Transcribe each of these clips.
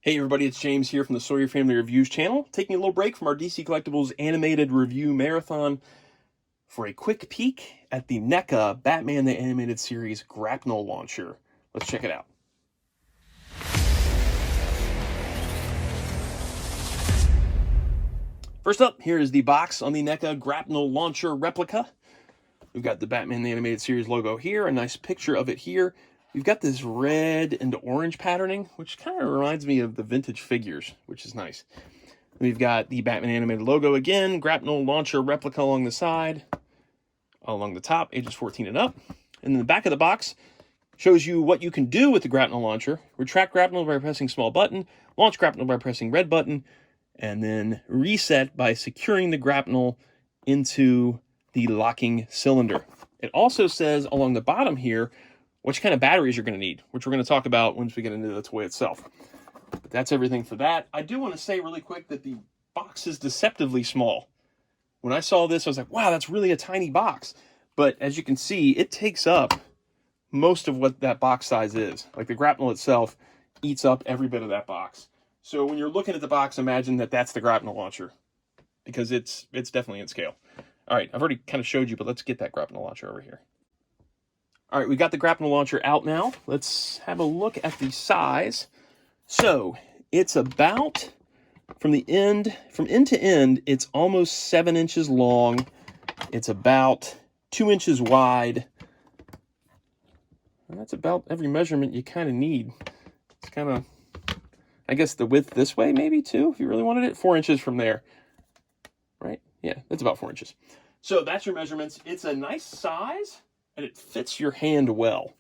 Hey everybody, it's James here from the Sawyer Family Reviews channel, taking a little break from our DC Collectibles animated review marathon for a quick peek at the Neca Batman the Animated Series Grapnel launcher. Let's check it out. First up, here is the box on the Neca Grapnel launcher replica. We've got the Batman the Animated Series logo here, a nice picture of it here. We've got this red and orange patterning, which kind of reminds me of the vintage figures, which is nice. We've got the Batman animated logo again, Grapnel launcher replica along the side, along the top, ages 14 and up. And then the back of the box shows you what you can do with the Grapnel launcher. Retract Grapnel by pressing small button, launch Grapnel by pressing red button, and then reset by securing the Grapnel into the locking cylinder. It also says along the bottom here which kind of batteries you're going to need, which we're going to talk about once we get into the toy itself. But that's everything for that. I do want to say really quick that the box is deceptively small. When I saw this, I was like, wow, that's really a tiny box. But as you can see, it takes up most of what that box size is. Like the Grapnel itself eats up every bit of that box. So when you're looking at the box, imagine that that's the Grapnel launcher, because it's definitely in scale. All right, I've already kind of showed you, but let's get that Grapnel launcher over here. All right, we got the Grapnel launcher out now. Let's have a look at the size. So it's about, from end to end, it's almost 7 inches long. It's about 2 inches wide. And that's about every measurement you kind of need. It's kind of, I guess the width this way maybe too, if you really wanted it. 4 inches from there, right? Yeah, that's about 4 inches. So that's your measurements. It's a nice size, and it fits your hand well.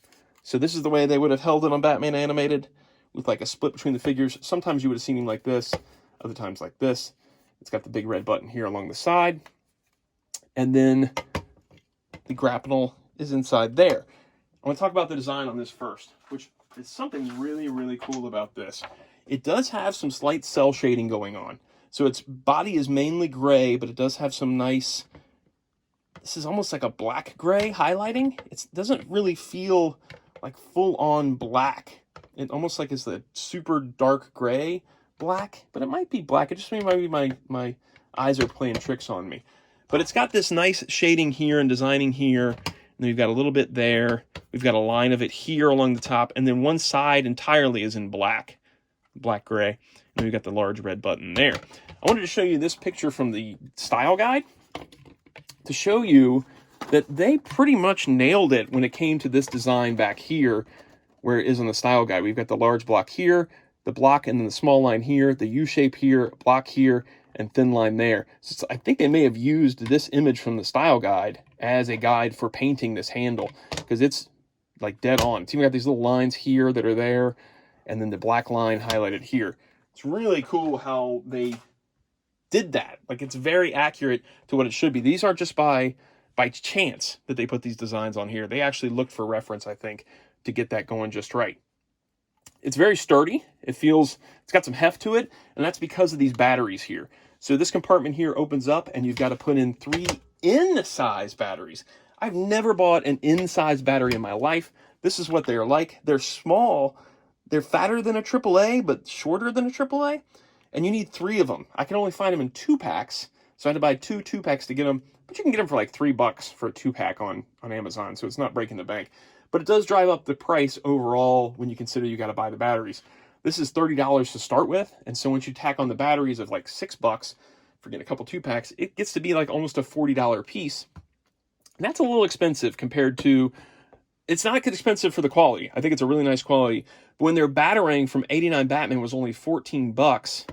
So this is the way they would have held it on Batman Animated, with like a split between the figures. Sometimes you would have seen him like this, other times like this. It's got the big red button here along the side. And then the Grapnel is inside there. I want to talk about the design on this first, which is something really, really cool about this. It does have some slight cell shading going on. So its body is mainly gray, but it does have some nice, this is almost like a black gray highlighting. It doesn't really feel like full on black. It almost like it's the super dark gray black, but it might be black. It just might be my eyes are playing tricks on me. But it's got this nice shading here and designing here. And then we've got a little bit there. We've got a line of it here along the top. And then one side entirely is in black gray. And then we've got the large red button there. I wanted to show you this picture from the style guide to show you that they pretty much nailed it when it came to this design back here, where it is on the style guide. We've got the large block here, the block, and then the small line here, the U shape here, block here, and thin line there. So I think they may have used this image from the style guide as a guide for painting this handle, because it's like dead on. It's even got these little lines here that are there, and then the black line highlighted here. It's really cool how they did that. Like, it's very accurate to what it should be. These aren't just by chance that they put these designs on here. They actually looked for reference, I think, to get that going just right. It's very sturdy. It's got some heft to it, and that's because of these batteries here. So this compartment here opens up, and you've got to put in 3 in-size batteries. I've never bought an in-size battery in my life. This is what they're like. They're small. They're fatter than a AAA, but shorter than a AAA. And you need 3 of them. I can only find them in 2-packs, so I had to buy 2 2-packs to get them. But you can get them for like $3 for a 2-pack on Amazon, so it's not breaking the bank. But it does drive up the price overall when you consider you got to buy the batteries. This is $30 to start with, and so once you tack on the batteries of like $6 for getting a couple 2-packs, it gets to be like almost a $40 piece. And that's a little expensive compared to, it's not expensive for the quality. I think it's a really nice quality. But when their Batarang from '89 Batman was only $14,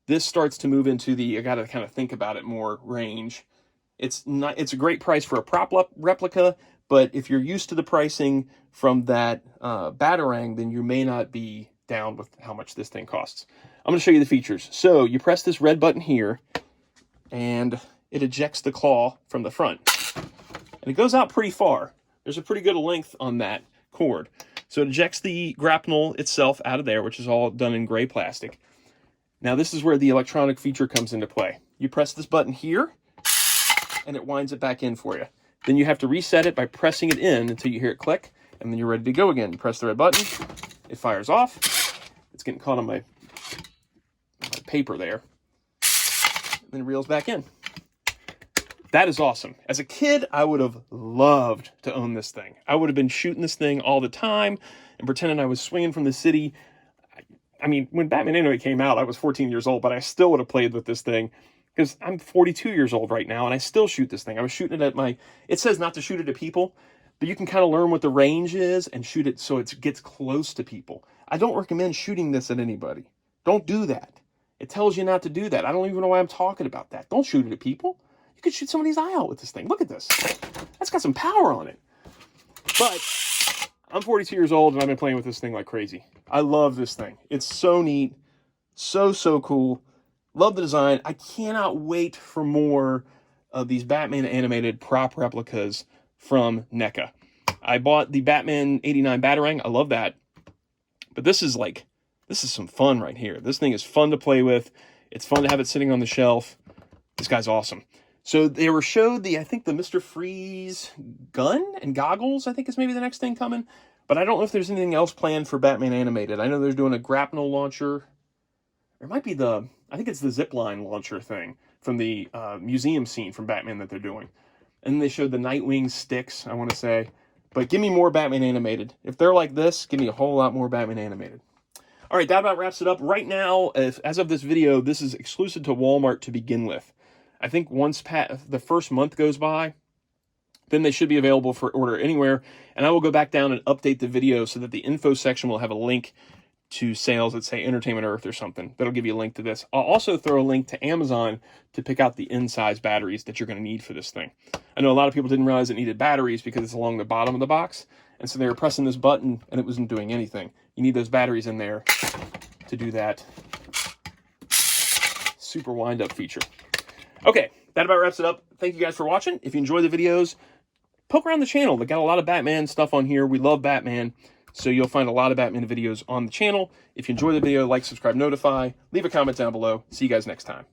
this starts to move into the, I got to kind of think about it more range. It's a great price for a prop replica, but if you're used to the pricing from that Batarang, then you may not be down with how much this thing costs. I'm going to show you the features. So you press this red button here, and it ejects the claw from the front. And it goes out pretty far. There's a pretty good length on that cord. So it ejects the Grapnel itself out of there, which is all done in gray plastic. Now this is where the electronic feature comes into play. You press this button here, and it winds it back in for you. Then you have to reset it by pressing it in until you hear it click, and then you're ready to go again. You press the red button, it fires off. It's getting caught on my paper there. And then it reels back in. That is awesome. As a kid, I would have loved to own this thing. I would have been shooting this thing all the time and pretending I was swinging from the city. I mean, when Batman Animated came out, I was 14 years old, but I still would have played with this thing because I'm 42 years old right now, and I still shoot this thing. I was shooting it at my... It says not to shoot it at people, but you can kind of learn what the range is and shoot it so it gets close to people. I don't recommend shooting this at anybody. Don't do that. It tells you not to do that. I don't even know why I'm talking about that. Don't shoot it at people. You could shoot somebody's eye out with this thing. Look at this. That's got some power on it. But I'm 42 years old, and I've been playing with this thing like crazy. I love this thing. It's so neat. So cool. Love the design. I cannot wait for more of these Batman Animated prop replicas from Neca. I bought the Batman 89 Batarang. I love that. But this is some fun right here. This thing is fun to play with. It's fun to have it sitting on the shelf. This guy's awesome. So they were showed I think the Mr. Freeze gun and goggles, I think is maybe the next thing coming. But I don't know if there's anything else planned for Batman Animated. I know they're doing a Grapnel launcher. There might be I think it's the zipline launcher thing from the museum scene from Batman that they're doing. And then they showed the Nightwing sticks, I want to say. But give me more Batman Animated. If they're like this, give me a whole lot more Batman Animated. All right, that about wraps it up. Right now, as of this video, this is exclusive to Walmart to begin with. I think once the first month goes by, then they should be available for order anywhere. And I will go back down and update the video so that the info section will have a link to sales that say Entertainment Earth or something. That'll give you a link to this. I'll also throw a link to Amazon to pick out the in-size batteries that you're going to need for this thing. I know a lot of people didn't realize it needed batteries because it's along the bottom of the box. And so they were pressing this button and it wasn't doing anything. You need those batteries in there to do that super wind-up feature. Okay, that about wraps it up. Thank you guys for watching. If you enjoy the videos, poke around the channel. They got a lot of Batman stuff on here. We love Batman, so you'll find a lot of Batman videos on the channel. If you enjoy the video, like, subscribe, notify. Leave a comment down below. See you guys next time.